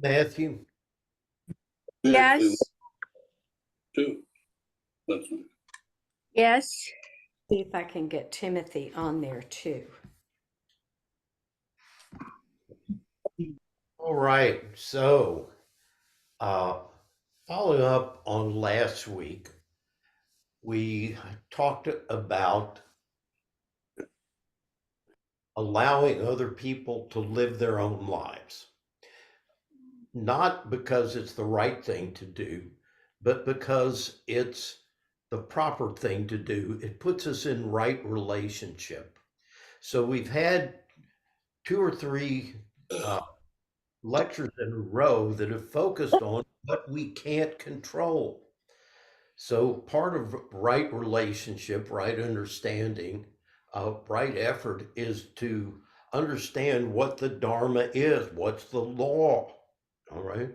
Matthew, Matthew Yes, 2. That's right. yes. See if I can get Timothy on there too. all right. So, uh, following up on last week, we talked about allowing other people to live their own lives, not because it's the right thing to do, but because it's the proper thing to do. It puts us in right relationship. So, we've had two or three lectures in a row that have focused on what we can't control. So part of right relationship, right understanding, right effort is to understand what the Dharma is, what's the law, all right?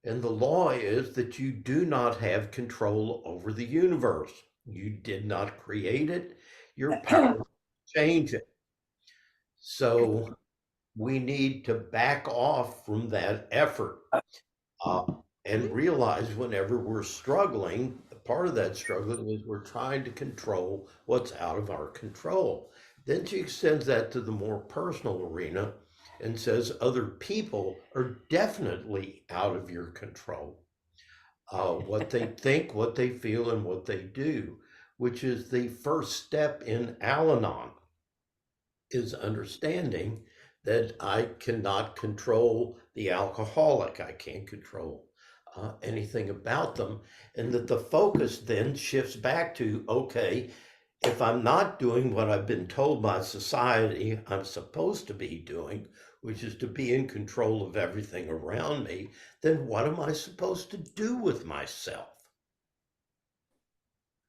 And the law is that you do not have control over the universe. You did not create it. Your power to change it. So we need to back off from that effort uh, and realize whenever we're struggling, part of that struggle is we're trying to control what's out of our control. Then she extends that to the more personal arena and says other people are definitely out of your control. What they think, what they feel, and what they do, which is the first step in Al Anon, is understanding that I cannot control the alcoholic. I can't control anything about them. And that the focus then shifts back to, okay, if I'm not doing what I've been told by society I'm supposed to be doing, which is to be in control of everything around me, then what am I supposed to do with myself?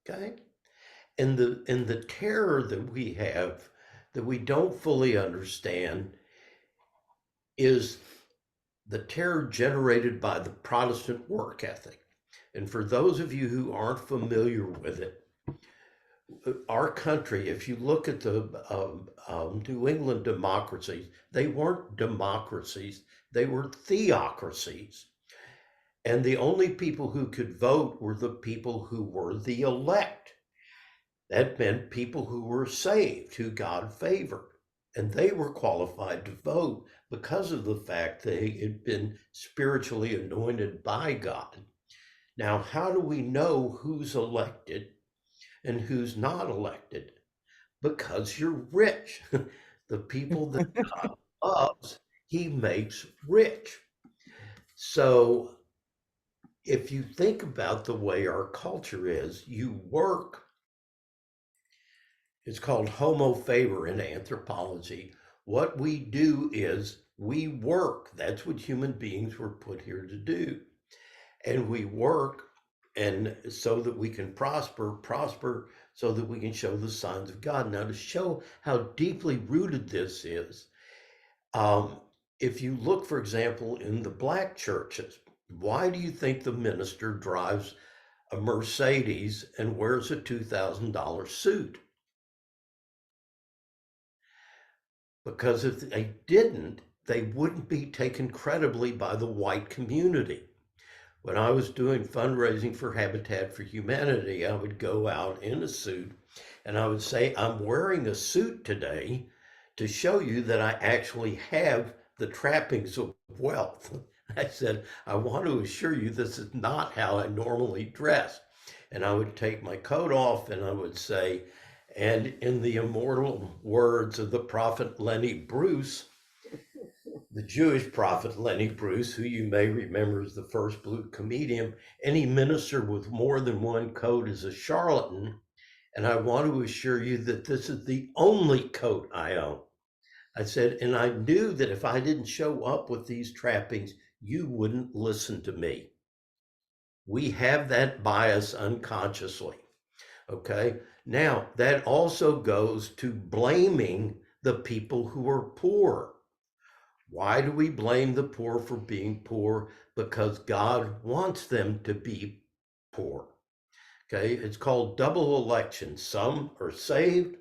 Okay. And the terror that we have that we don't fully understand is the terror generated by the Protestant work ethic. And for those of you who aren't familiar with it, our country, if you look at the New England democracies, they weren't democracies, they were theocracies. And the only people who could vote were the people who were the elect. That meant people who were saved, who God favored. And they were qualified to vote because of the fact they had been spiritually anointed by God. Now, how do we know who's elected and who's not elected? Because you're rich. The people that God loves, he makes rich. So if you think about the way our culture is, you work. It's called homo faber in anthropology. What we do is we work. That's what human beings were put here to do. And we work and so that we can prosper so that we can show the signs of God. Now, to show how deeply rooted this is, um, if you look, for example, in the black churches, why do you think the minister drives a Mercedes and wears a $2,000 suit? Because if they didn't, they wouldn't be taken credibly by the white community. When I was doing fundraising for Habitat for Humanity, I would go out in a suit and I would say, I'm wearing a suit today to show you that I actually have the trappings of wealth. I said, I want to assure you this is not how I normally dress. And I would take my coat off and I would say, and in the immortal words of the prophet Lenny Bruce, the Jewish prophet Lenny Bruce, who you may remember as the first blue comedian, any minister with more than one coat is a charlatan. And I want to assure you that this is the only coat I own. I said, and I knew that if I didn't show up with these trappings, you wouldn't listen to me. We have that bias unconsciously. Okay. Now, that also goes to blaming the people who are poor. Why do we blame the poor for being poor? Because God wants them to be poor. Okay. It's called double election. Some are saved,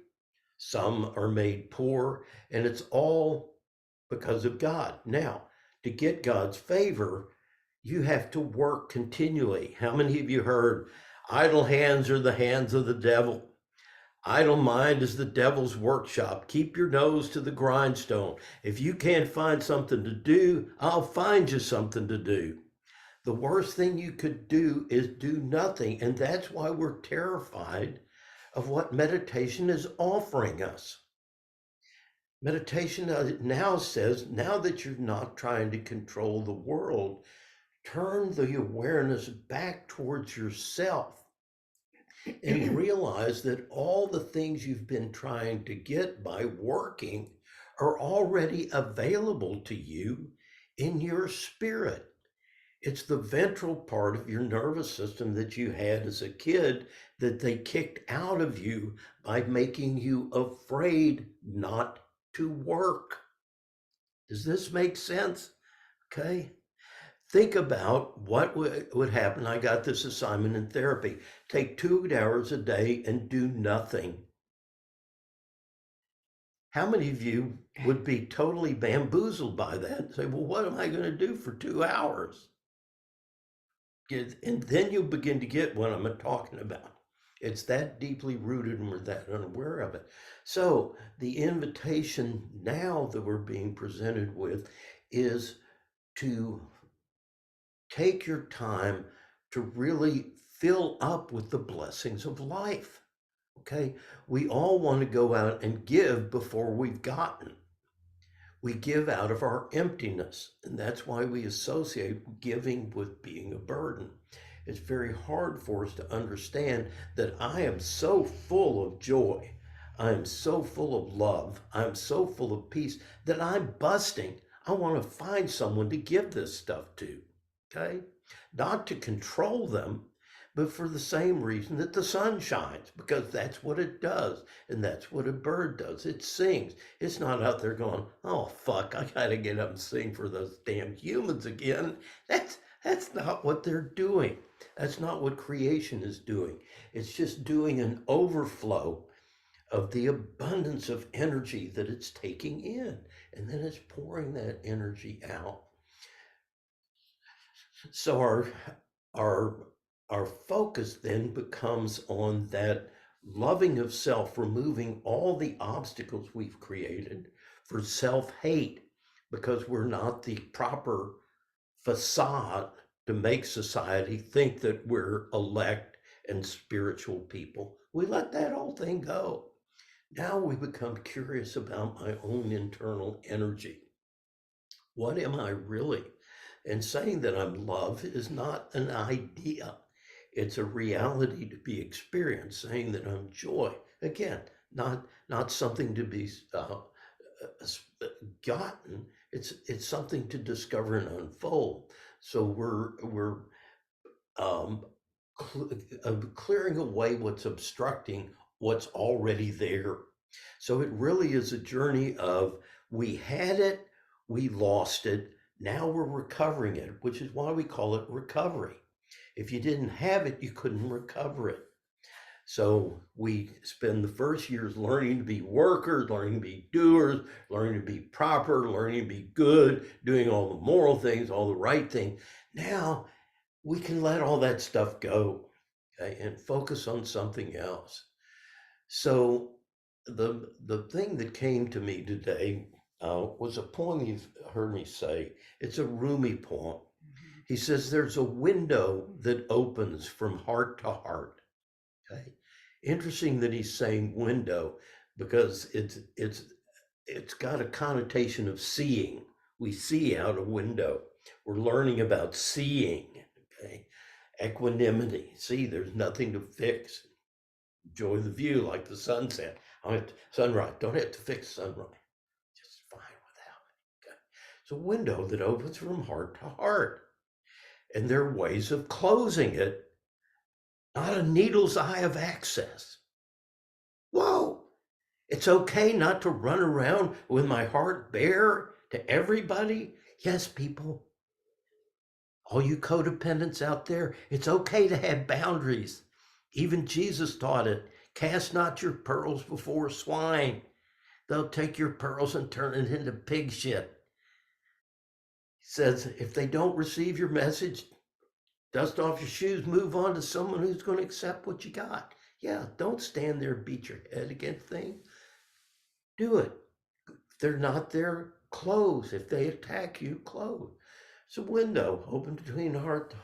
some are made poor, and it's all because of God. Now, To get God's favor, you have to work continually. How many of you heard, idle hands are the hands of the devil? Idle mind is the devil's workshop. Keep your nose to the grindstone. If you can't find something to do, I'll find you something to do. The worst thing you could do is do nothing. And that's why we're terrified of what meditation is offering us. Meditation now says, now that you're not trying to control the world, turn the awareness back towards yourself and realize that all the things you've been trying to get by working are already available to you in your spirit. It's the ventral part of your nervous system that you had as a kid that they kicked out of you by making you afraid not to work. Does this make sense? Okay. Think about what would happen. I got this assignment in therapy. Take 2 hours a day and do nothing. How many of you would be totally bamboozled by that and say, well, what am I going to do for 2 hours? And then you begin to get what I'm talking about. It's that deeply rooted and we're that unaware of it. So the invitation now that we're being presented with is to take your time to really fill up with the blessings of life. Okay. We all want to go out and give before we've gotten. We give out of our emptiness. And that's why we associate giving with being a burden. It's very hard for us to understand that I am so full of joy. I am so full of love. I'm so full of peace that I'm busting. I want to find someone to give this stuff to. Okay, not to control them, but for the same reason that the sun shines, because that's what it does. And that's what a bird does. It sings. It's not out there going, oh, fuck, I got to get up and sing for those damn humans again. That's not what they're doing. That's not what creation is doing. It's just doing an overflow of the abundance of energy that it's taking in. And then it's pouring that energy out. So our focus then becomes on that loving of self, removing all the obstacles we've created for self-hate, because we're not the proper facade to make society think that we're elect and spiritual people. We let that whole thing go. Now we become curious about my own internal energy. What am I really? And saying that I'm love is not an idea. It's a reality to be experienced. Saying that I'm joy, again, not something to be gotten. It's something to discover and unfold. So we're clearing away what's obstructing what's already there. So it really is a journey of we had it, we lost it, now we're recovering it, which is why we call it recovery. If you didn't have it, you couldn't recover it. So we spend the first years learning to be workers, learning to be doers, learning to be proper, learning to be good, doing all the moral things, all the right things. Now we can let all that stuff go, okay, and focus on something else. So the thing that came to me today was a poem you've heard me say. It's a Rumi poem. He says, there's a window that opens from heart to heart. Okay. Interesting that he's saying window, because it's got a connotation of seeing. We see out a window. We're learning about seeing. Okay. Equanimity. See, there's nothing to fix. Enjoy the view like the sunset. Sunrise. Don't have to fix sunrise. Just fine without it. Okay. It's a window that opens from heart to heart. And there are ways of closing it, not a needle's eye of access. Whoa, it's okay not to run around with my heart bare to everybody. Yes, people, all you codependents out there, it's okay to have boundaries. Even Jesus taught it. Cast not your pearls before swine. They'll take your pearls and turn it into pig shit. says, if they don't receive your message, dust off your shoes, move on to someone who's going to accept what you got. Yeah, don't stand there and beat your head against things. Do it. If they're not there, close. If they attack you, close. It's a window open between the heart.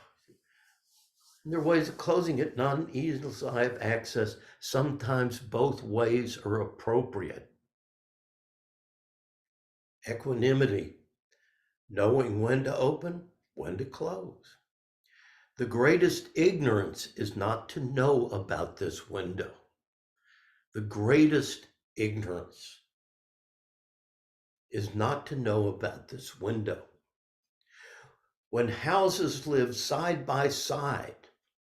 And there are ways of closing it, not an easy side of access. Sometimes both ways are appropriate. Equanimity, knowing when to open, when to close. The greatest ignorance is not to know about this window. The greatest ignorance is not to know about this window. When houses live side by side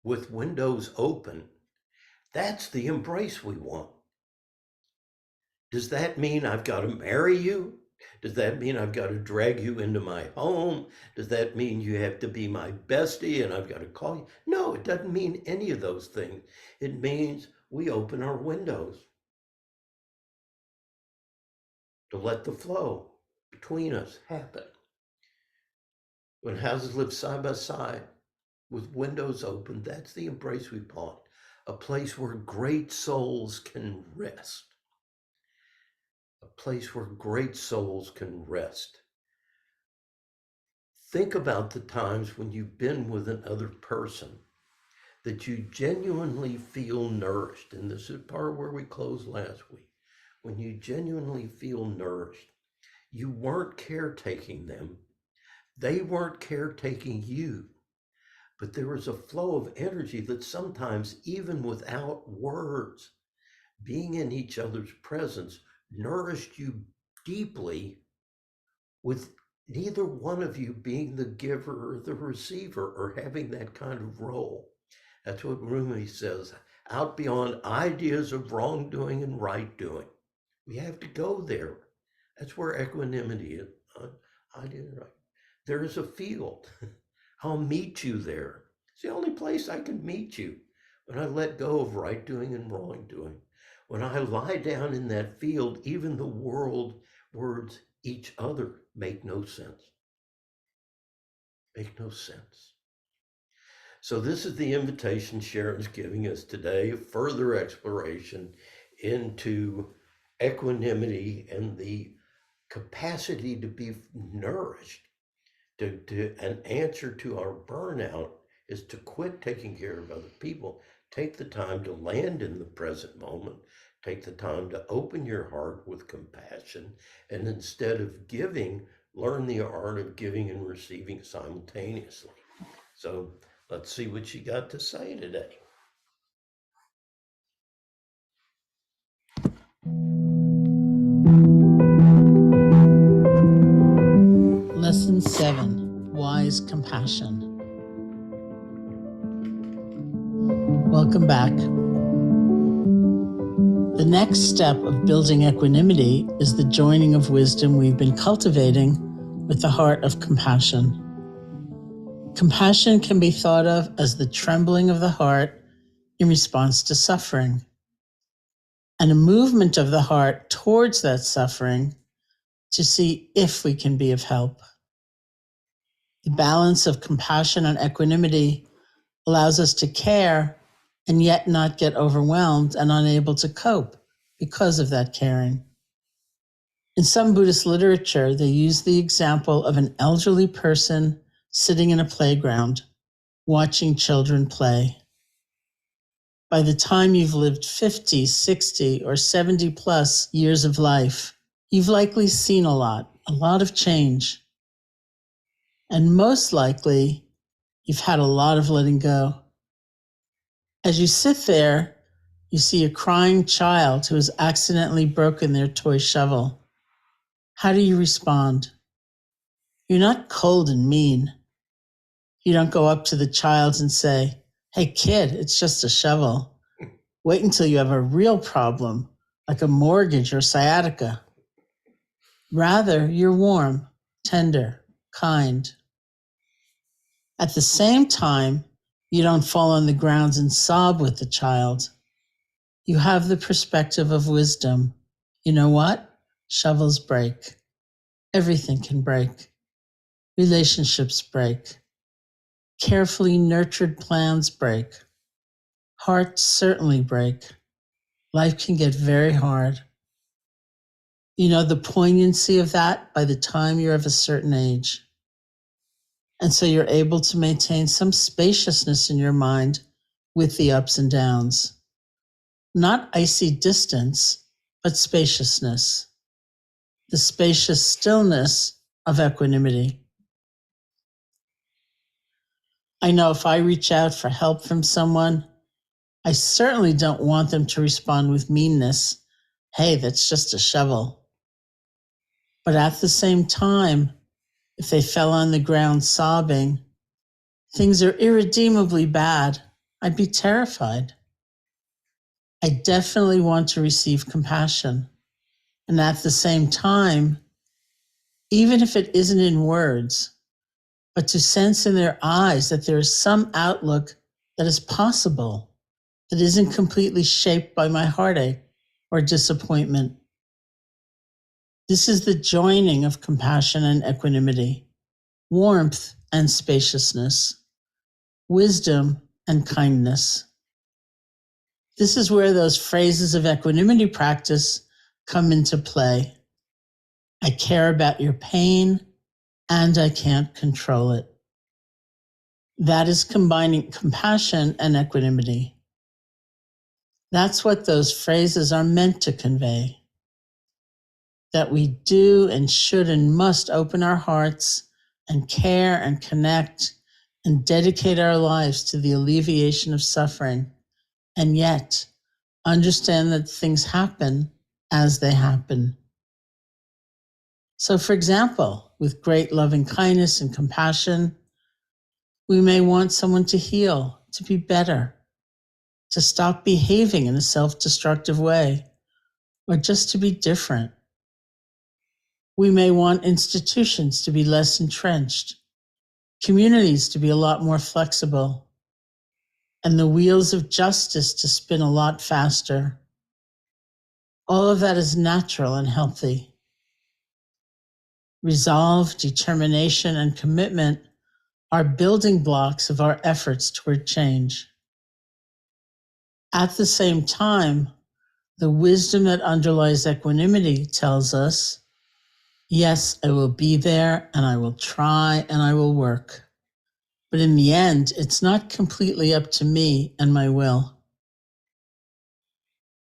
with windows open, that's the embrace we want. Does that mean I've got to marry you? Does that mean I've got to drag you into my home? Does that mean you have to be my bestie and I've got to call you? No, it doesn't mean any of those things. It means we open our windows to let the flow between us happen. When houses live side by side with windows open, that's the embrace we want, a place where great souls can rest. A place where great souls can rest. Think about the times when you've been with another person that you genuinely feel nourished. And this is part where we closed last week. When you genuinely feel nourished, you weren't caretaking them. They weren't caretaking you. But there was a flow of energy that sometimes, even without words, being in each other's presence, nourished you deeply, with neither one of you being the giver or the receiver or having that kind of role. That's what Rumi says, out beyond ideas of wrongdoing and right doing. We have to go there. That's where equanimity is. There is a field. I'll meet you there. It's the only place I can meet you, when I let go of right doing and wrongdoing. When I lie down in that field, even the words each other make no sense. Make no sense. So this is the invitation Sharon's giving us today, further exploration into equanimity and the capacity to be nourished. An answer to our burnout is to quit taking care of other people. Take the time to land in the present moment. Take the time to open your heart with compassion. And instead of giving, learn the art of giving and receiving simultaneously. So let's see what you got to say today. Lesson 7, Wise Compassion. Welcome back. The next step of building equanimity is the joining of wisdom we've been cultivating with the heart of compassion. Compassion can be thought of as the trembling of the heart in response to suffering, and a movement of the heart towards that suffering to see if we can be of help. The balance of compassion and equanimity allows us to care and yet not get overwhelmed and unable to cope because of that caring. In some Buddhist literature, they use the example of an elderly person sitting in a playground, watching children play. By the time you've lived 50, 60, or 70 plus years of life, you've likely seen a lot of change. And most likely, you've had a lot of letting go. As you sit there, you see a crying child who has accidentally broken their toy shovel. How do you respond? You're not cold and mean. You don't go up to the child and say, "Hey kid, it's just a shovel. Wait until you have a real problem, like a mortgage or sciatica." Rather, you're warm, tender, kind. At the same time, you don't fall on the ground and sob with the child. You have the perspective of wisdom. You know what? Shovels break. Everything can break. Relationships break. Carefully nurtured plans break. Hearts certainly break. Life can get very hard. You know the poignancy of that by the time you're of a certain age. And so you're able to maintain some spaciousness in your mind with the ups and downs. Not icy distance, but spaciousness. The spacious stillness of equanimity. I know if I reach out for help from someone, I certainly don't want them to respond with meanness. Hey, that's just a shovel. But at the same time, if they fell on the ground sobbing, things are irredeemably bad, I'd be terrified. I definitely want to receive compassion. And at the same time, even if it isn't in words, but to sense in their eyes that there is some outlook that is possible, that isn't completely shaped by my heartache or disappointment. This is the joining of compassion and equanimity, warmth and spaciousness, wisdom and kindness. This is where those phrases of equanimity practice come into play. I care about your pain and I can't control it. That is combining compassion and equanimity. That's what those phrases are meant to convey. That we do and should and must open our hearts and care and connect and dedicate our lives to the alleviation of suffering, and yet understand that things happen as they happen. So, for example, with great loving kindness and compassion, we may want someone to heal, to be better, to stop behaving in a self-destructive way, or just to be different. We may want institutions to be less entrenched, communities to be a lot more flexible, and the wheels of justice to spin a lot faster. All of that is natural and healthy. Resolve, determination, and commitment are building blocks of our efforts toward change. At the same time, the wisdom that underlies equanimity tells us, yes, I will be there and I will try and I will work. But in the end, it's not completely up to me and my will.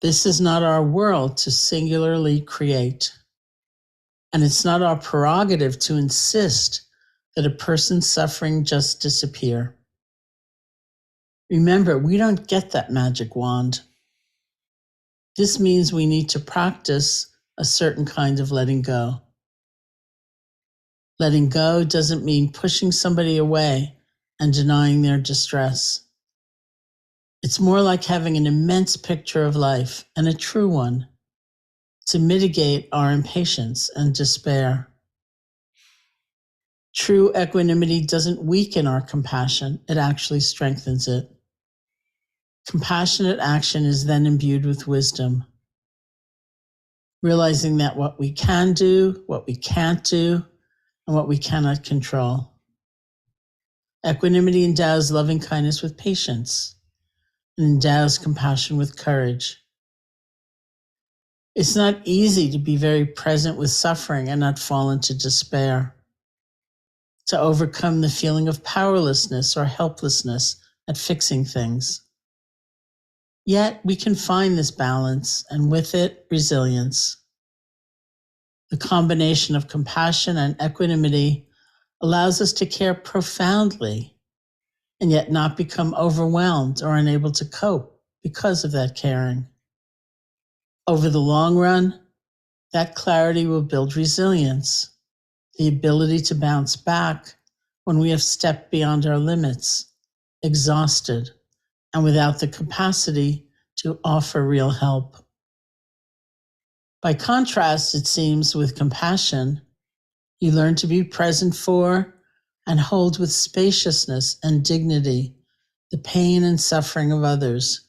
This is not our world to singularly create. And it's not our prerogative to insist that a person's suffering just disappear. Remember, we don't get that magic wand. This means we need to practice a certain kind of letting go. Letting go doesn't mean pushing somebody away and denying their distress. It's more like having an immense picture of life, and a true one, to mitigate our impatience and despair. True equanimity doesn't weaken our compassion, it actually strengthens it. Compassionate action is then imbued with wisdom, realizing that what we can do, what we can't do, and what we cannot control. Equanimity endows loving kindness with patience and endows compassion with courage. It's not easy to be very present with suffering and not fall into despair, to overcome the feeling of powerlessness or helplessness at fixing things. Yet we can find this balance, and with it, resilience. The combination of compassion and equanimity allows us to care profoundly and yet not become overwhelmed or unable to cope because of that caring. Over the long run, that clarity will build resilience, the ability to bounce back when we have stepped beyond our limits, exhausted, and without the capacity to offer real help. By contrast, it seems, with compassion, you learn to be present for and hold with spaciousness and dignity the pain and suffering of others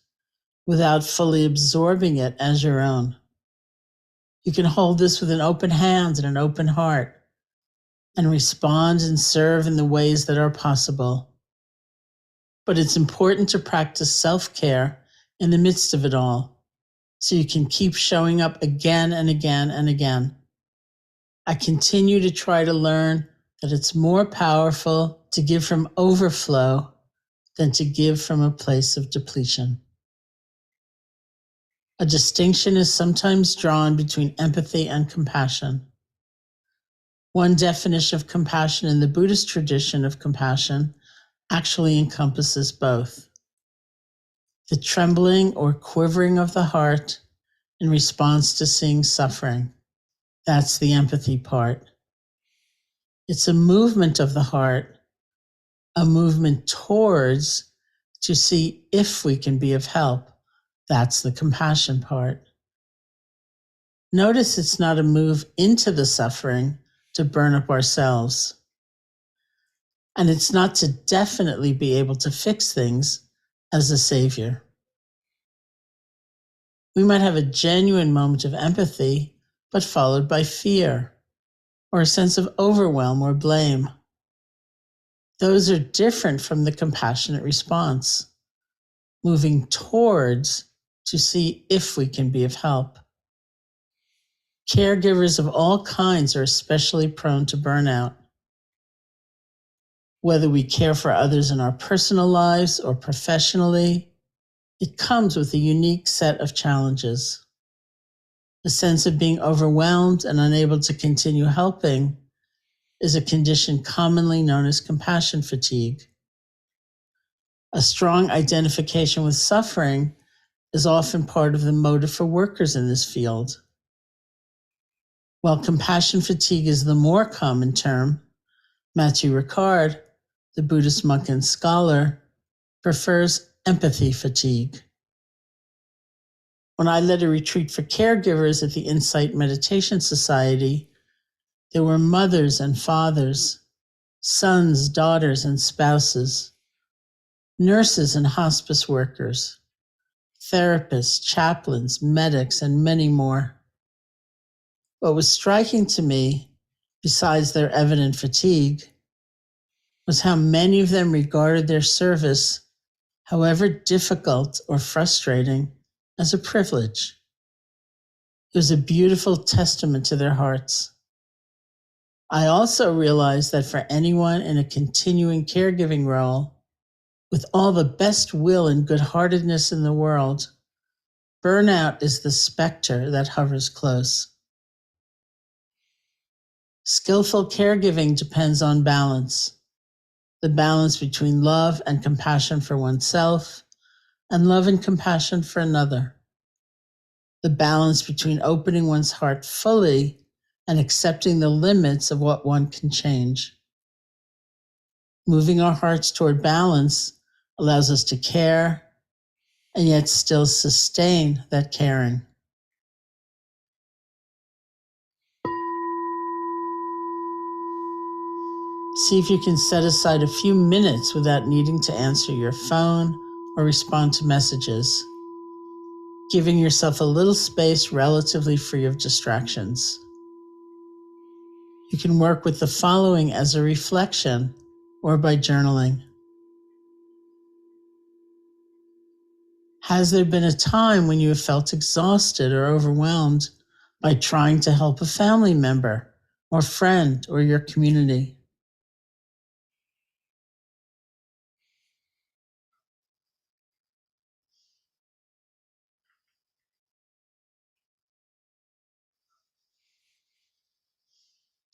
without fully absorbing it as your own. You can hold this with an open hand and an open heart, and respond and serve in the ways that are possible. But it's important to practice self-care in the midst of it all, so you can keep showing up again and again and again. I continue to try to learn that it's more powerful to give from overflow than to give from a place of depletion. A distinction is sometimes drawn between empathy and compassion. One definition of compassion in the Buddhist tradition of compassion actually encompasses both. The trembling or quivering of the heart in response to seeing suffering. That's the empathy part. It's a movement of the heart, a movement towards to see if we can be of help. That's the compassion part. Notice it's not a move into the suffering to burn up ourselves. And it's not to definitely be able to fix things as a savior. We might have a genuine moment of empathy, but followed by fear or a sense of overwhelm or blame. Those are different from the compassionate response, moving towards to see if we can be of help. Caregivers of all kinds are especially prone to burnout. Whether we care for others in our personal lives or professionally, it comes with a unique set of challenges. The sense of being overwhelmed and unable to continue helping is a condition commonly known as compassion fatigue. A strong identification with suffering is often part of the motive for workers in this field. While compassion fatigue is the more common term, Mathieu Ricard, the Buddhist monk and scholar, prefers empathy fatigue. When I led a retreat for caregivers at the Insight Meditation Society, there were mothers and fathers, sons, daughters, and spouses, nurses and hospice workers, therapists, chaplains, medics, and many more. What was striking to me, besides their evident fatigue, was how many of them regarded their service, however difficult or frustrating, as a privilege. It was a beautiful testament to their hearts. I also realized that for anyone in a continuing caregiving role, with all the best will and good-heartedness in the world, burnout is the specter that hovers close. Skillful caregiving depends on balance, the balance between love and compassion for oneself and love and compassion for another, the balance between opening one's heart fully and accepting the limits of what one can change. Moving our hearts toward balance allows us to care and yet still sustain that caring. See if you can set aside a few minutes without needing to answer your phone or respond to messages, giving yourself a little space relatively free of distractions. You can work with the following as a reflection or by journaling. Has there been a time when you have felt exhausted or overwhelmed by trying to help a family member or friend or your community?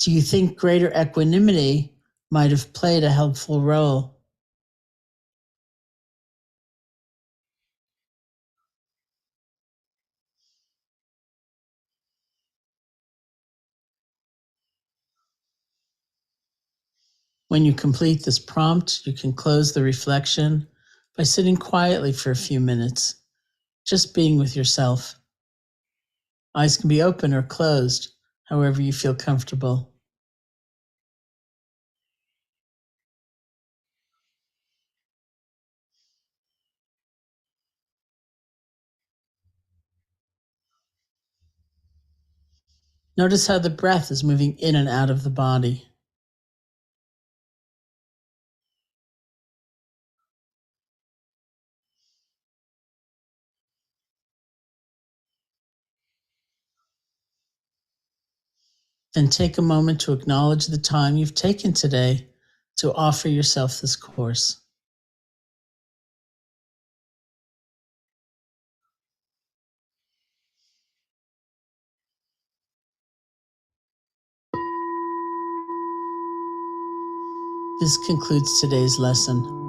Do you think greater equanimity might have played a helpful role? When you complete this prompt, you can close the reflection by sitting quietly for a few minutes, just being with yourself. Eyes can be open or closed, however you feel comfortable. Notice how the breath is moving in and out of the body. Then take a moment to acknowledge the time you've taken today to offer yourself this course. This concludes today's lesson.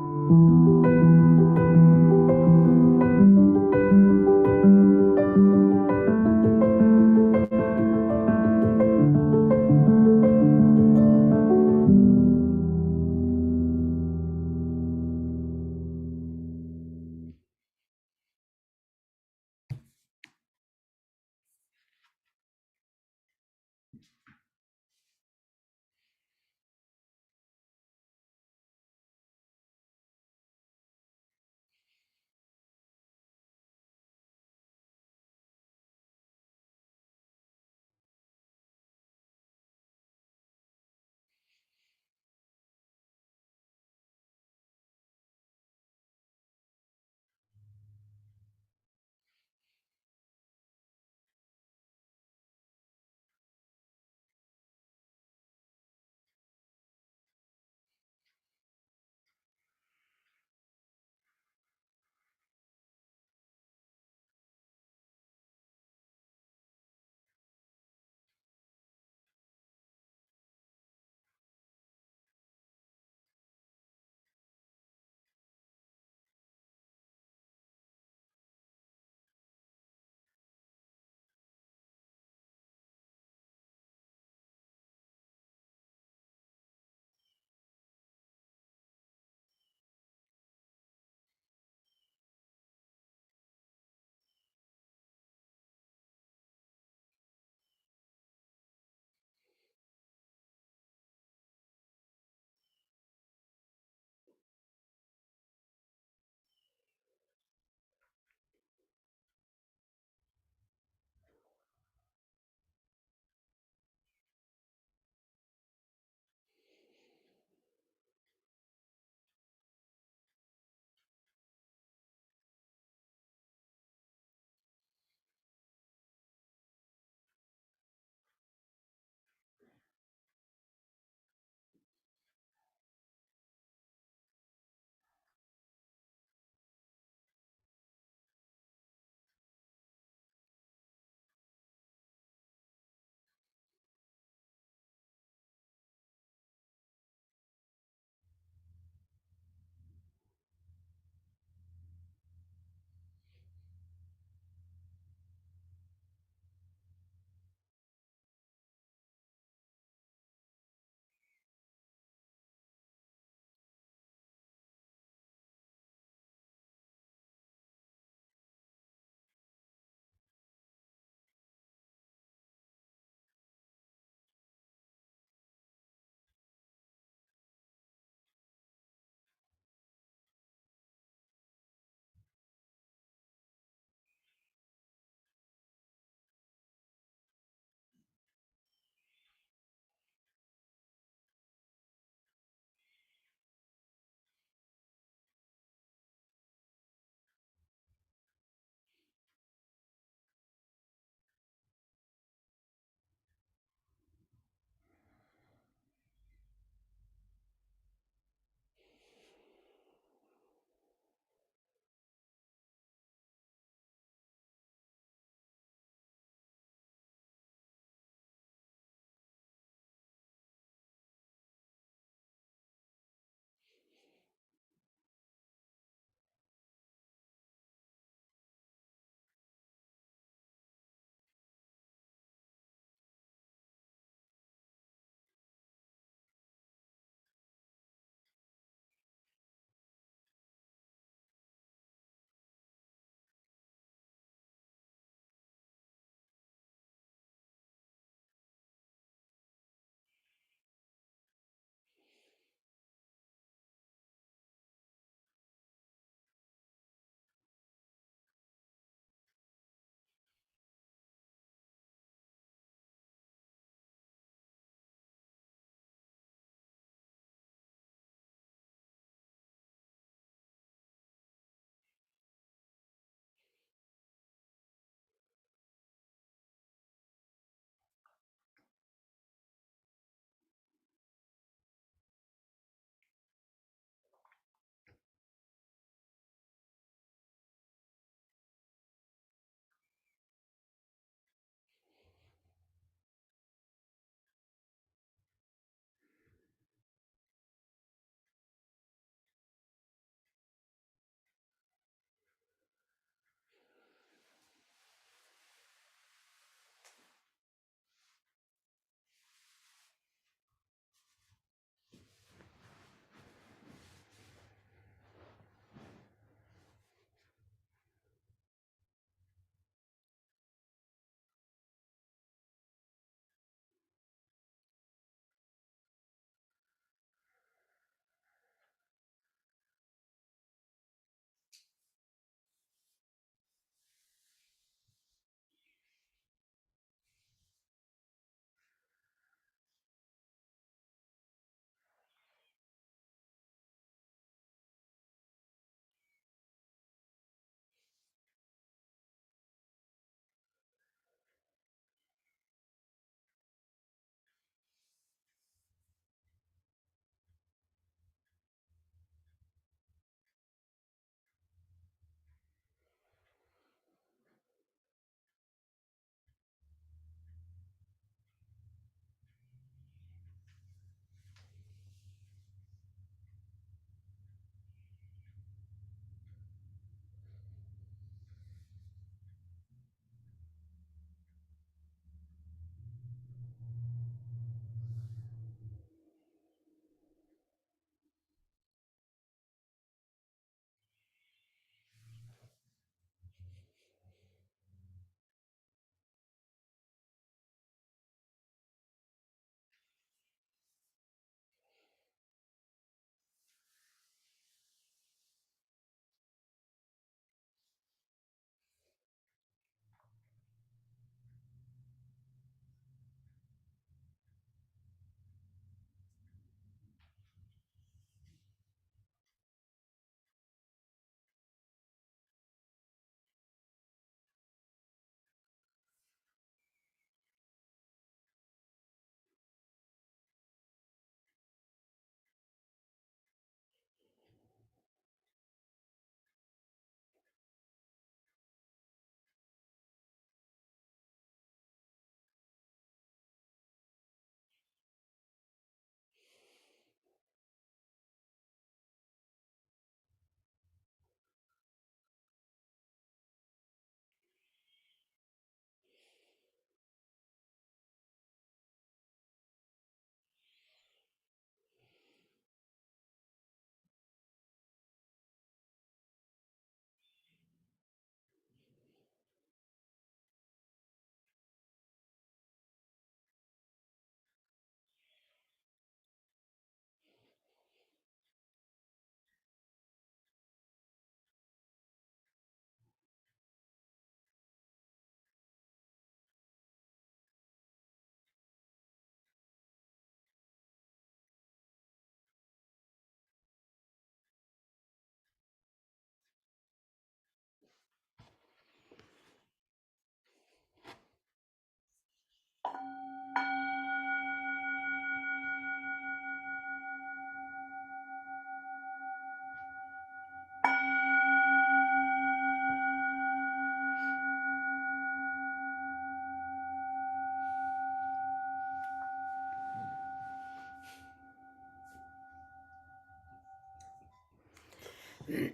One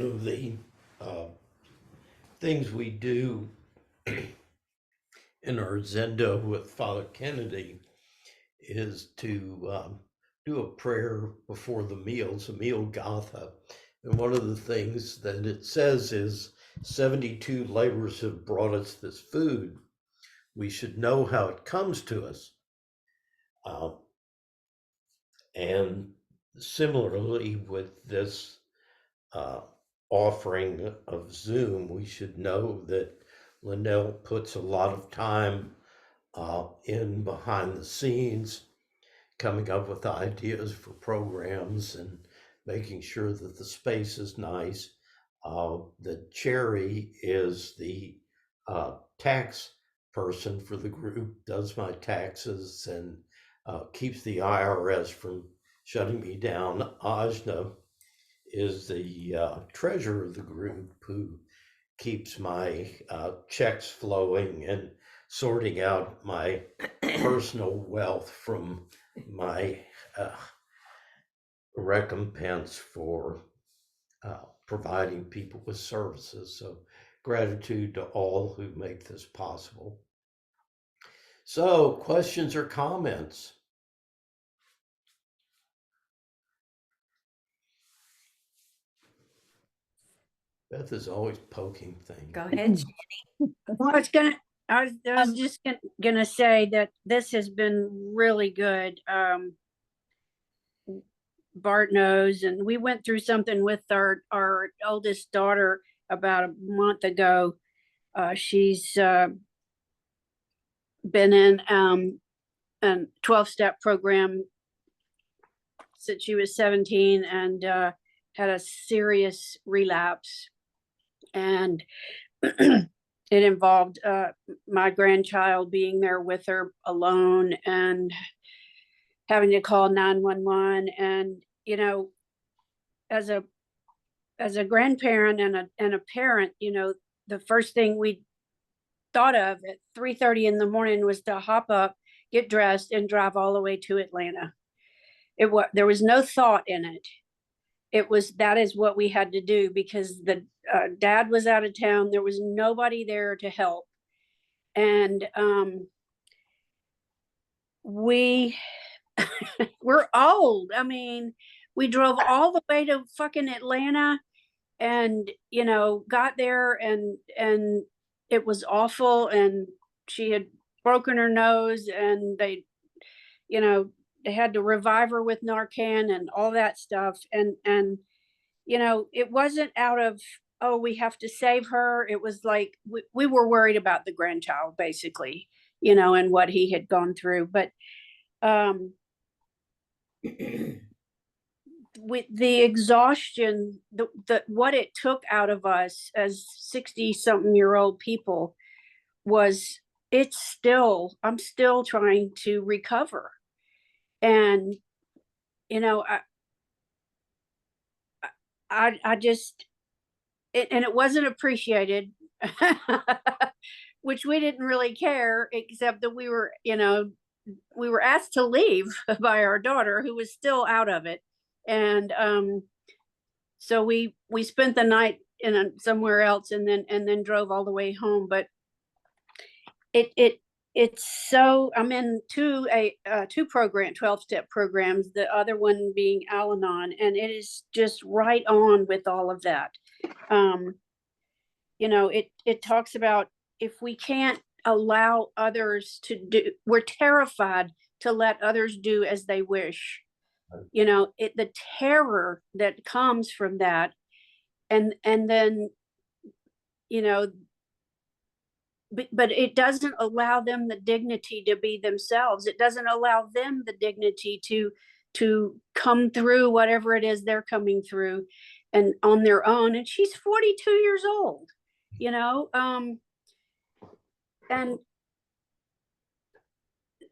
of the things we do in our Zendo with Father Kennedy is to do a prayer before the meals, a meal gatha. And one of the things that it says is 72 laborers have brought us this food. We should know how it comes to us. And similarly with this offering of Zoom, we should know that Linnell puts a lot of time in behind the scenes, coming up with ideas for programs and making sure that the space is nice. That Cherry is the tax person for the group, does my taxes and keeps the IRS from shutting me down. Ajna is the treasurer of the group who keeps my checks flowing and sorting out my personal wealth from my recompense for providing people with services. So gratitude to all who make this possible. So questions or comments? Beth is always poking things. Go ahead. I was just gonna say that this has been really good. Bart knows, and we went through something with our oldest daughter about a month ago. She's been in a 12-step program since she was 17 and had a serious relapse. And it involved my grandchild being there with her alone and having to call 911. And, you know, as a grandparent and a parent, you know, the first thing we thought of at 3:30 in the morning was to hop up, get dressed, and drive all the way to Atlanta. There was no thought in it. That is what we had to do because the dad was out of town. There was nobody there to help. And we're old. I mean, we drove all the way to fucking Atlanta and, you know, got there and it was awful. And she had broken her nose and they, you know, they had to revive her with Narcan and all that stuff. And, you know, it wasn't out of, oh, we have to save her. It was like, we were worried about the grandchild basically, you know, and what he had gone through. But, with the exhaustion, what it took out of us as 60-something-year-old people was I'm still trying to recover. And, you know, I just, and it wasn't appreciated, which we didn't really care, except that we were, you know, we were asked to leave by our daughter who was still out of it. And so we spent the night in somewhere else and then drove all the way home. But it's so, I'm in two 12-step programs, the other one being Al-Anon, and it is just right on with all of that. You know, it talks about if we can't allow others to do, we're terrified to let others do as they wish. You know, the terror that comes from that, and then, you know, but it doesn't allow them the dignity to be themselves. It doesn't allow them the dignity to come through whatever it is they're coming through and on their own. And she's 42 years old, you know. And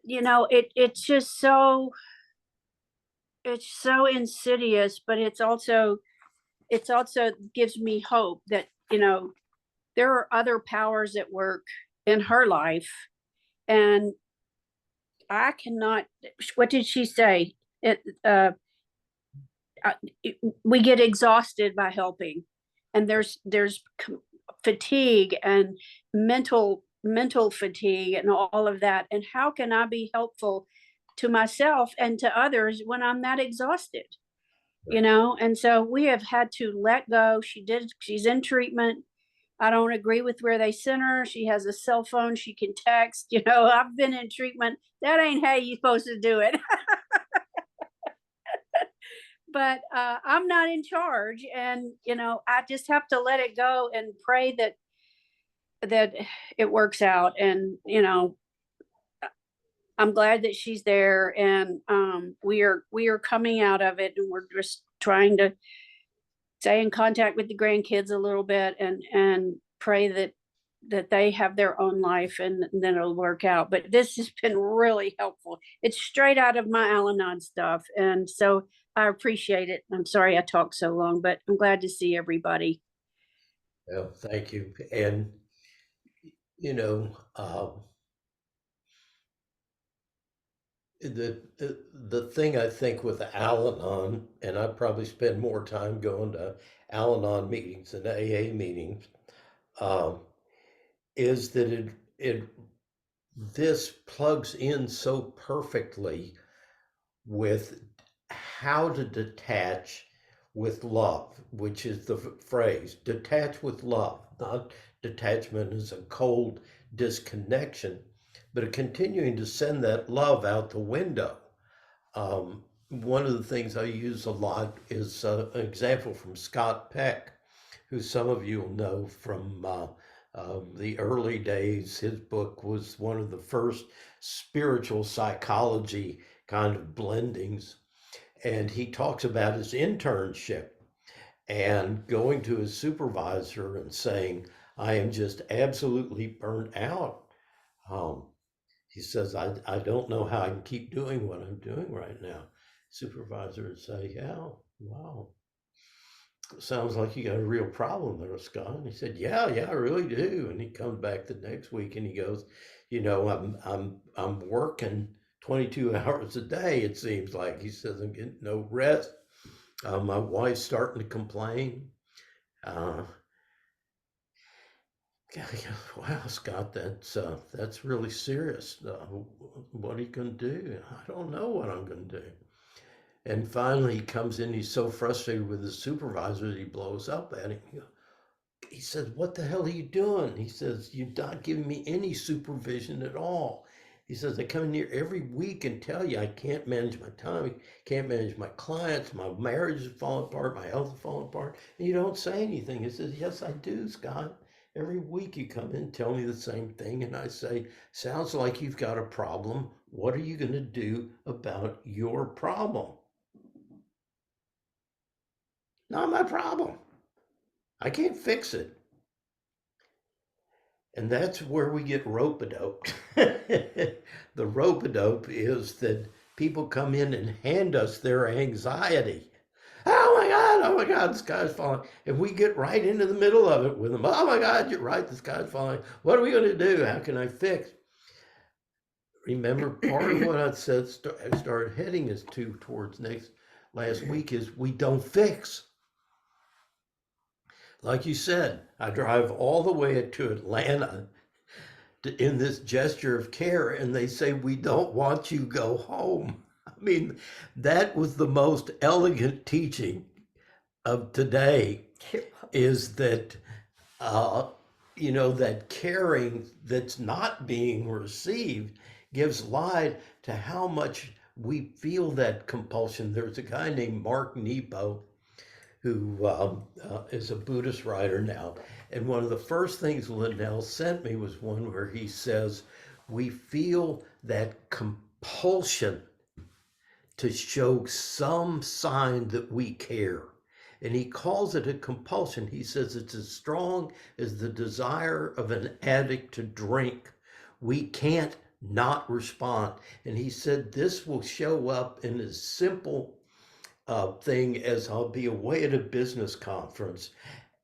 you know, it's just so, it's so insidious, but it's also gives me hope that, you know, there are other powers at work in her life. And I cannot, what did she say? We get exhausted by helping, and there's fatigue and mental fatigue and all of that. And how can I be helpful to myself and to others when I'm that exhausted? You know, and so we have had to let go. She's in treatment. I don't agree with where they sent her. She has a cell phone. She can text. You know, I've been in treatment. That ain't how you supposed to do it. But I'm not in charge. And, you know, I just have to let it go and pray that it works out. And, you know, I'm glad that she's there, and we are coming out of it, and we're just trying to stay in contact with the grandkids a little bit, and pray that they have their own life, and then it'll work out. But this has been really helpful. It's straight out of my Al-Anon stuff, and so I appreciate it. I'm sorry I talked so long, but I'm glad to see everybody. Well, thank you. And, you know, the thing I think with Al-Anon, and I probably spend more time going to Al-Anon meetings than AA meetings, um, is that it this plugs in so perfectly with how to detach with love, which is the phrase, detach with love, not detachment as a cold disconnection, but continuing to send that love out the window. One of the things I use a lot is an example from Scott Peck, who some of you will know from the early days. His book was one of the first spiritual psychology kind of blendings. And he talks about his internship and going to his supervisor and saying, I am just absolutely burnt out. Um, he says, I don't know how I can keep doing what I'm doing right now. Supervisor would say, yeah, wow. Sounds like you got a real problem there, Scott. And he said, yeah, I really do. And he comes back the next week and he goes, you know, I'm working 22 hours a day, it seems like. He says, I'm getting no rest. My wife's starting to complain. Uh, wow, Scott, that's really serious. What are you going to do? I don't know what I'm going to do. And finally, he comes in. He's so frustrated with his supervisor that he blows up at him. He says, "What the hell are you doing?" He says, "You're not giving me any supervision at all." He says, "I come in here every week and tell you I can't manage my time, can't manage my clients, my marriage is falling apart, my health is falling apart, and you don't say anything." He says, "Yes, I do, Scott. Every week you come in and tell me the same thing, and I say, sounds like you've got a problem. What are you going to do about your problem?" Not my problem. I can't fix it. And that's where we get rope-a-doped. The rope-a-dope is that people come in and hand us their anxiety. Oh my God, the sky's falling. And we get right into the middle of it with them. Oh my God, you're right, the sky's falling. What are we going to do? How can I fix? Remember, part of what I said, I started heading us towards last week is we don't fix. Like you said, I drive all the way to Atlanta in this gesture of care, and they say, we don't want you go home. I mean, that was the most elegant teaching of today, is that, that caring that's not being received gives light to how much we feel that compulsion. There's a guy named Mark Nepo who is a Buddhist writer now. And one of the first things Linnell sent me was one where he says, we feel that compulsion to show some sign that we care. And he calls it a compulsion. He says it's as strong as the desire of an addict to drink We can't not respond. And he said this will show up in a simple thing as I'll be away at a business conference.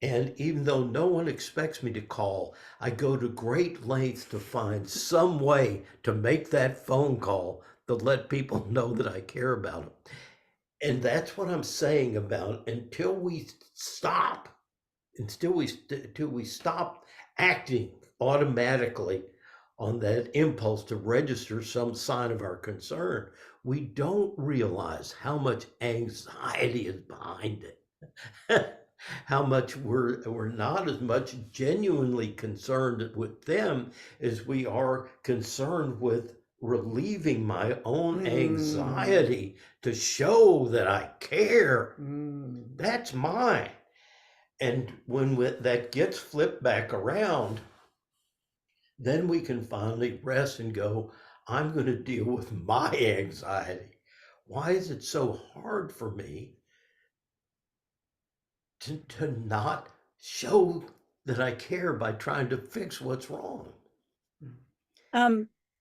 And even though no one expects me to call, I go to great lengths to find some way to make that phone call to let people know that I care about them. And that's what I'm saying about until we stop, until we stop acting automatically on that impulse to register some sign of our concern, we don't realize how much anxiety is behind it. How much we're not as much genuinely concerned with them as we are concerned with relieving my own anxiety to show that I care. That's mine. And when that gets flipped back around, then we can finally rest and go, I'm going to deal with my anxiety. Why is it so hard for me to not show that I care by trying to fix what's wrong?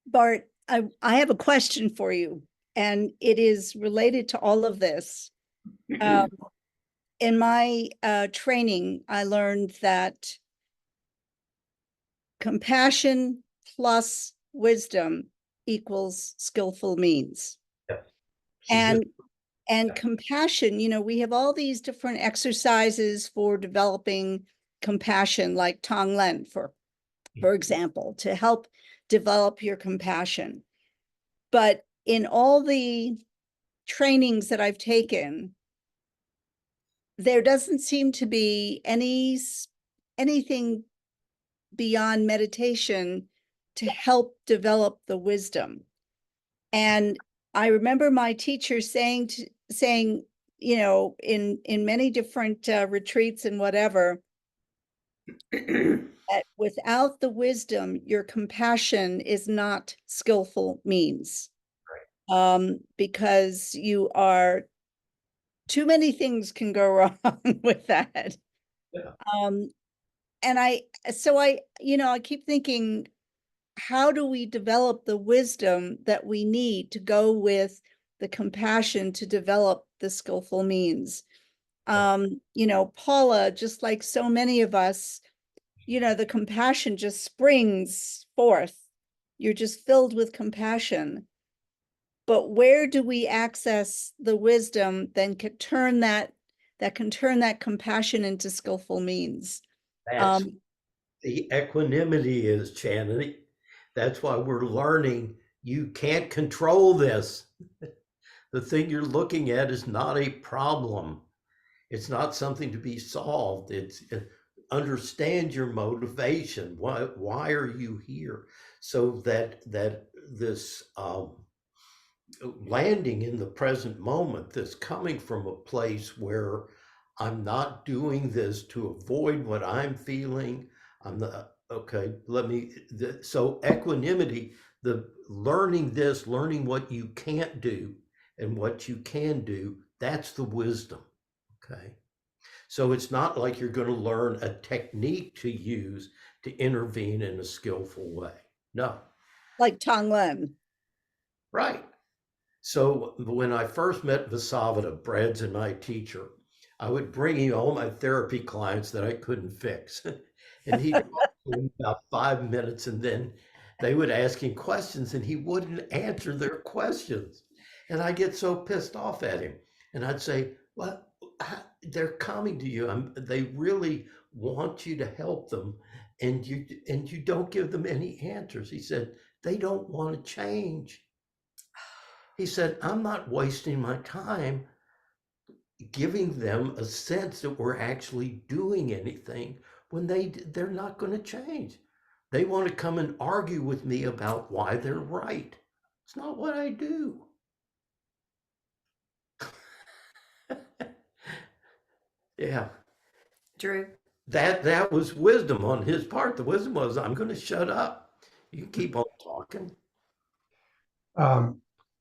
Bart, I have a question for you, and it is related to all of this. In my training, I learned that compassion plus wisdom equals skillful means. Yeah. And compassion, you know, we have all these different exercises for developing compassion, like Tonglen, for example, to help develop your compassion. But in all the trainings that I've taken, there doesn't seem to be anything beyond meditation to help develop the wisdom. And I remember my teacher saying, you know, in many different retreats and whatever, that without the wisdom, your compassion is not skillful means. Because you are, too many things can go wrong with that. Yeah. And I keep thinking, how do we develop the wisdom that we need to go with the compassion to develop the skillful means? You know, Paula, just like so many of us, you know, the compassion just springs forth. You're just filled with compassion. But where do we access the wisdom then can turn that compassion into skillful means? That's the equanimity is, Chanity. That's why we're learning you can't control this. The thing you're looking at is not a problem. It's not something to be solved. It's understand your motivation. Why are you here? So that this landing in the present moment, that's coming from a place where I'm not doing this to avoid what I'm feeling. I'm not, okay, so equanimity, learning what you can't do and what you can do, that's the wisdom, okay? So it's not like you're going to learn a technique to use to intervene in a skillful way. No. Like Tonglen. Right. So when I first met Vasavada, Brad's and my teacher, I would bring him all my therapy clients that I couldn't fix. And he'd talk to them about 5 minutes, and then they would ask him questions and he wouldn't answer their questions. And I get so pissed off at him. And I'd say, well, they're coming to you. They really want you to help them. And you don't give them any answers. He said, they don't want to change. He said, I'm not wasting my time giving them a sense that we're actually doing anything when they're not going to change. They want to come and argue with me about why they're right. It's not what I do. Yeah. Drew? That was wisdom on his part. The wisdom was, I'm going to shut up. You keep on talking.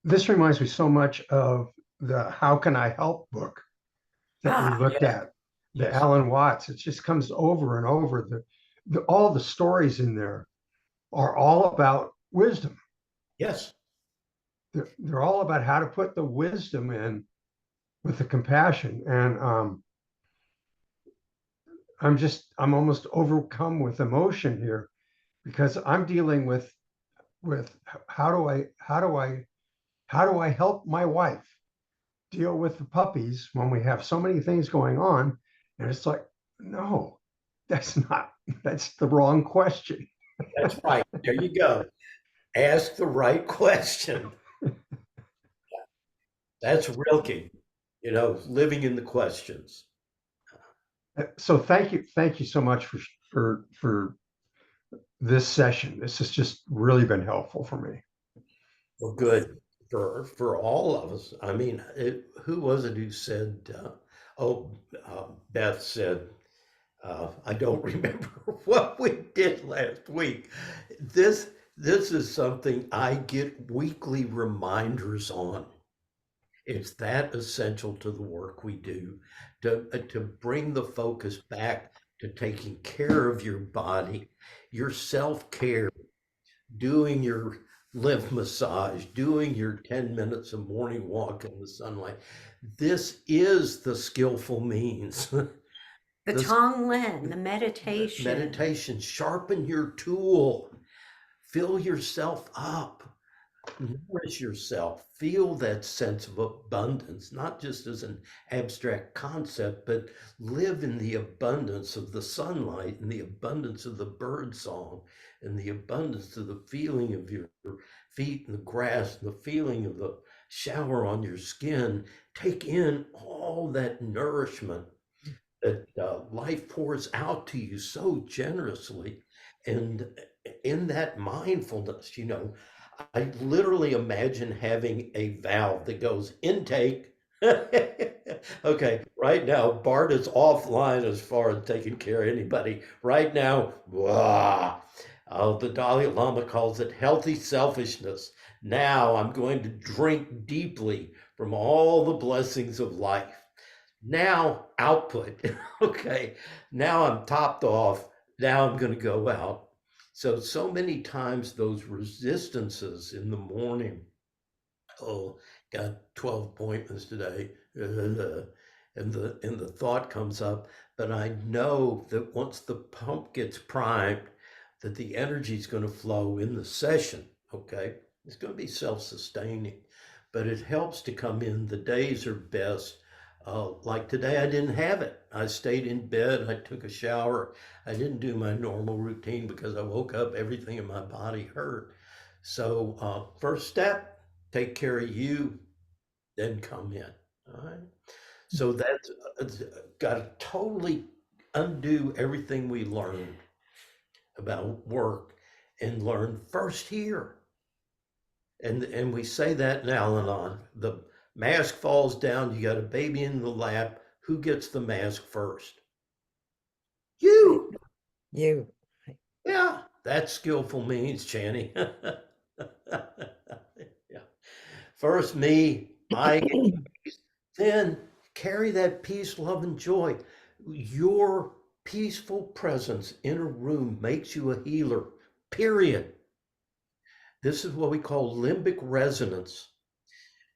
This reminds me so much of the How Can I Help book that we looked at, the Yes. Alan Watts. It just comes over and over. All the stories in there are all about wisdom. Yes. They're all about how to put the wisdom in with the compassion. And I'm almost overcome with emotion here because I'm dealing with how do I help my wife deal with the puppies when we have so many things going on? And it's like, no, that's the wrong question. That's right. There you go. Ask the right question. That's Rilke, living in the questions. So thank you so much for this session. This has just really been helpful for me. Well, good for all of us. I mean, who was it who said? Beth said, I don't remember what we did last week. This is something I get weekly reminders on. It's that essential to the work we do to bring the focus back to taking care of your body, your self-care, doing your lymph massage, doing your 10 minutes of morning walk in the sunlight. This is the skillful means. The Tonglen, the meditation. Meditation, sharpen your tool, fill yourself up, nourish yourself, feel that sense of abundance, not just as an abstract concept, but live in the abundance of the sunlight and the abundance of the bird song and the abundance of the feeling of your feet in the grass and the feeling of the shower on your skin. Take in all that nourishment that life pours out to you so generously. And in that mindfulness, I literally imagine having a valve that goes intake. Okay, right now, Bart is offline as far as taking care of anybody. Right now, the Dalai Lama calls it healthy selfishness. Now I'm going to drink deeply from all the blessings of life. Now output. Okay, now I'm topped off. Now I'm going to go out. So many times those resistances in the morning, got 12 appointments today, and the thought comes up, but I know that once the pump gets primed, that the energy is going to flow in the session. Okay, it's going to be self-sustaining, but it helps to come in. The days are best. Like today, I didn't have it. I stayed in bed. I took a shower. I didn't do my normal routine because I woke up, everything in my body hurt. So first step, take care of you, then come in. All right. So that's got to totally undo everything we learned about work and learn first here. And we say that in Al-Anon. The mask falls down, you got a baby in the lap. Who gets the mask first? You. You. Yeah, that's skillful means, Channy. Yeah. First me, I then carry that peace, love, and joy. Your peaceful presence in a room makes you a healer, period. This is what we call limbic resonance.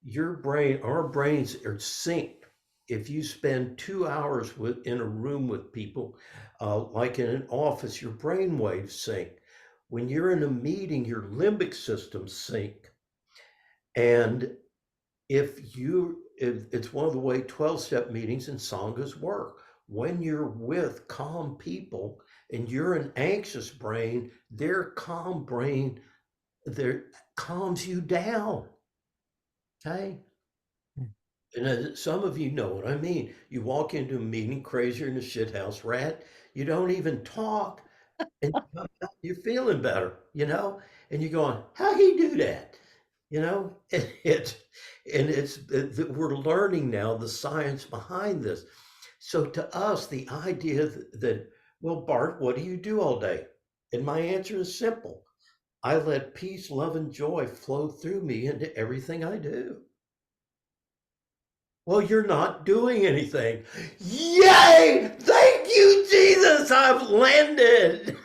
Your brain, our brains are synced. If you spend 2 hours in a room with people, like in an office, your brain waves sync. When you're in a meeting, your limbic systems sync. And it's one of the way 12-step meetings and sanghas work. When you're with calm people and you're an anxious brain, their calm brain, calms you down. Okay. And some of you know what I mean. You walk into a meeting crazier than a shithouse rat. You don't even talk, and you're feeling better, and you're going, how he do that? We're learning now the science behind this. So to us, the idea that, well, Bart, what do you do all day? And my answer is simple. I let peace, love, and joy flow through me into everything I do. Well, you're not doing anything. Yay! Thank you, Jesus! I've landed.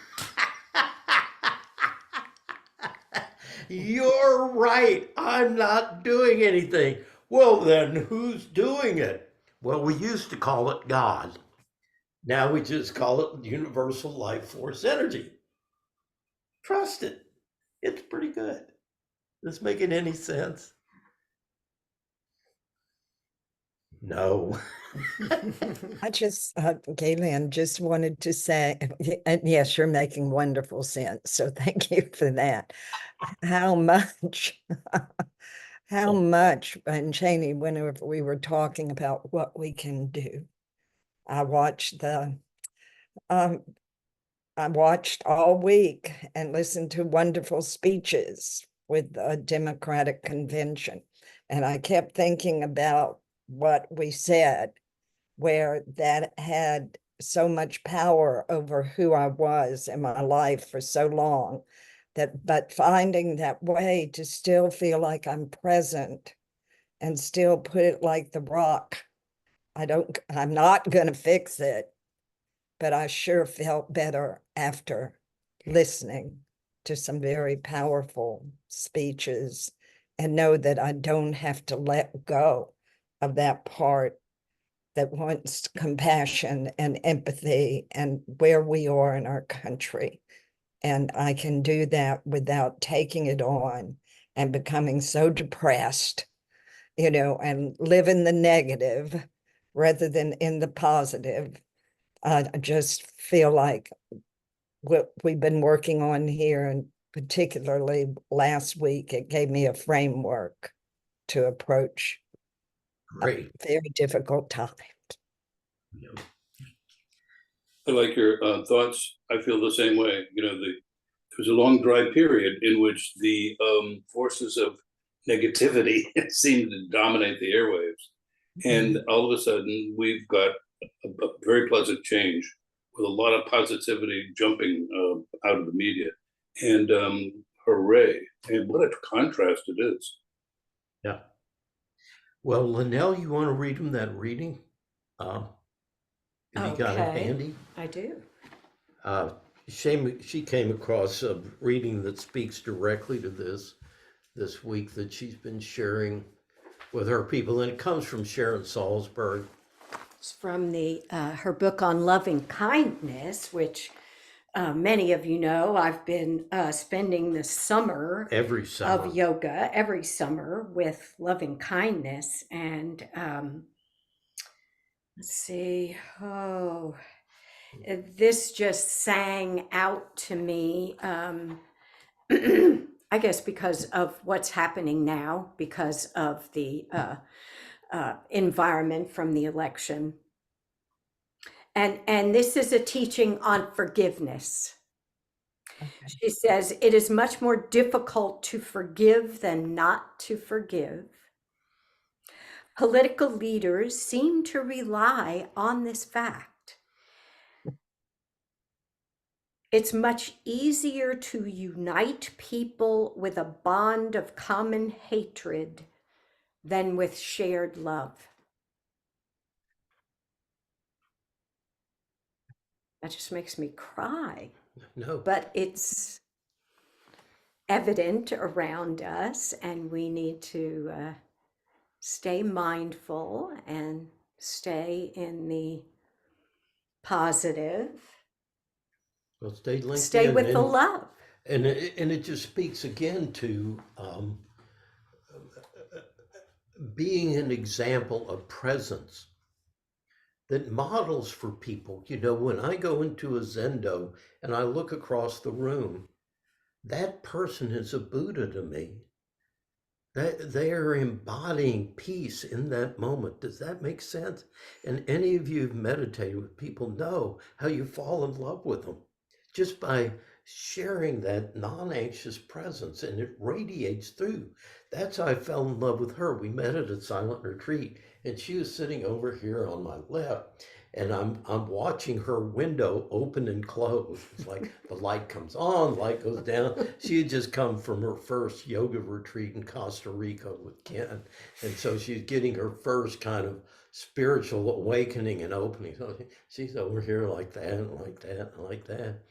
You're right. I'm not doing anything. Well, then who's doing it? Well, we used to call it God. Now we just call it universal life force energy. Trust it. It's pretty good. Is this making any sense? No. I just, Galen, just wanted to say, and yes, you're making wonderful sense. So thank you for that. How much, and Cheney, whenever we were talking about what we can do, I watched um, I watched all week and listened to wonderful speeches with the Democratic convention. And I kept thinking about what we said, where that had so much power over who I was in my life for so long, but finding that way to still feel like I'm present and still put it like the rock. I'm not going to fix it, but I sure felt better after listening to some very powerful speeches and know that I don't have to let go of that part that wants compassion and empathy and where we are in our country. And I can do that without taking it on and becoming so depressed, and live in the negative rather than in the positive. I just feel like what we've been working on here, and particularly last week, it gave me a framework to approach Great. a very difficult time. Yeah. I like your thoughts. I feel the same way. There was a long dry period in which the forces of negativity seemed to dominate the airwaves. And all of a sudden, we've got a very pleasant change with a lot of positivity jumping out of the media. And hooray. And what a contrast it is. Yeah. Well, Linnell, you want to read him that reading? Have you got it Okay. handy? I do. She came across a reading that speaks directly to this week that she's been sharing with her people, and it comes from Sharon Salzberg. It's from her book on loving kindness, which many of you know. I've been spending the summer Every summer. of yoga every summer with loving kindness, and let's see. Oh, this just sang out to me. I guess because of what's happening now, because of the environment from the election. And this is a teaching on forgiveness. Okay. She says, it is much more difficult to forgive than not to forgive. Political leaders seem to rely on this fact. It's much easier to unite people with a bond of common hatred than with shared love. That just makes me cry. No. But it's evident around us, and we need to stay mindful and stay in the positive. Well, Stay with the love. And it just speaks again to being an example of presence that models for people. When I go into a Zendo and I look across the room, that person is a Buddha to me. That they are embodying peace in that moment. Does that make sense? And any of you who've meditated with people know how you fall in love with them just by sharing that non-anxious presence, and it radiates through. That's how I fell in love with her. We met at a silent retreat, and she was sitting over here on my left, and I'm watching her window open and close. It's like the light comes on, light goes down. She had just come from her first yoga retreat in Costa Rica with Ken, and so she's getting her first kind of spiritual awakening and opening. So she's over here like that, and like that, and like that,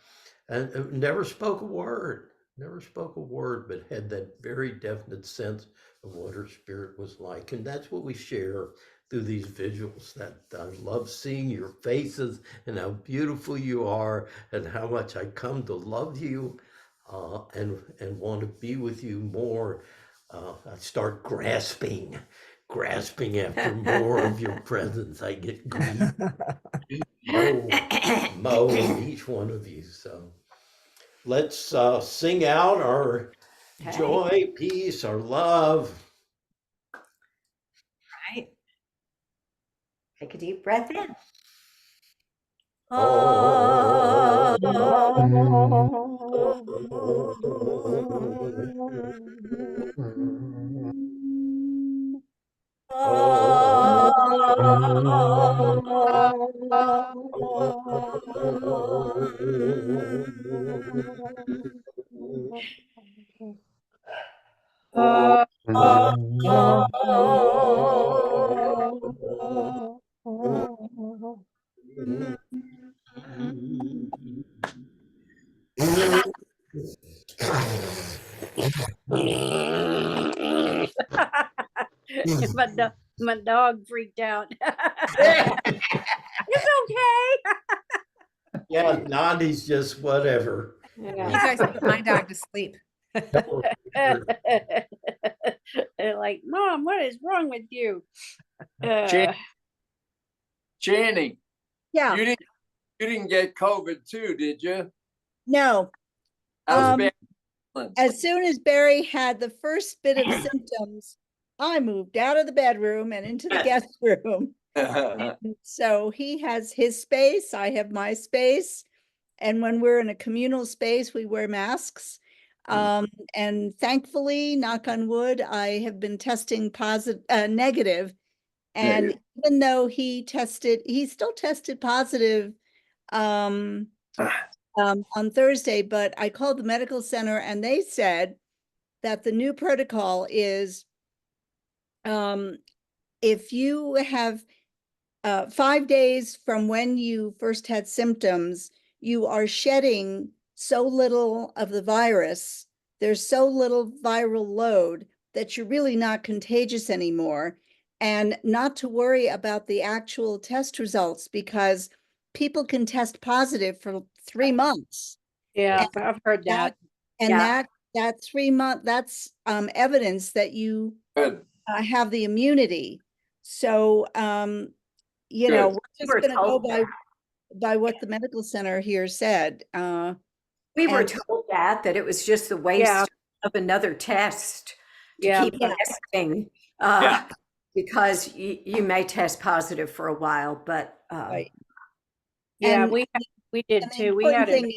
and never spoke a word. never spoke a word, but had that very definite sense of what her spirit was like. And that's what we share through these visuals, that I love seeing your faces and how beautiful you are and how much I come to love you and want to be with you more. I start grasping after more of your presence. I get greedy. Mo, and each one of you. So let's sing out our Okay. joy, peace, our love. Right. Take a deep breath in. Oh. My dog freaked out. It's okay. Yeah, Nadi's just whatever. You guys put my dog to sleep. They're like, Mom, what is wrong with you? Channing, Yeah, you didn't get COVID too, did you? no. How's Barry? As soon as Barry had the first bit of symptoms, I moved out of the bedroom and into the guest room. So he has his space, I have my space. And when we're in a communal space, we wear masks. And thankfully, knock on wood, I have been testing negative. And even though he still tested positive on Thursday, but I called the medical center and they said that the new protocol is if you have 5 days from when you first had symptoms, you are shedding so little of the virus, there's so little viral load that you're really not contagious anymore, and not to worry about the actual test results because people can test positive for 3 months. Yeah, I've heard that. And Yeah. that 3 month, that's evidence that you Good. have the immunity. So, you know, Good. we're We were just gonna go told that. by what the medical center here said. We were And- told that it was just the waste Yeah. of another test to Yeah. keep testing, Yeah. because you may test positive for a while, but Right. Yeah, And- we did and the too. We important had it. thing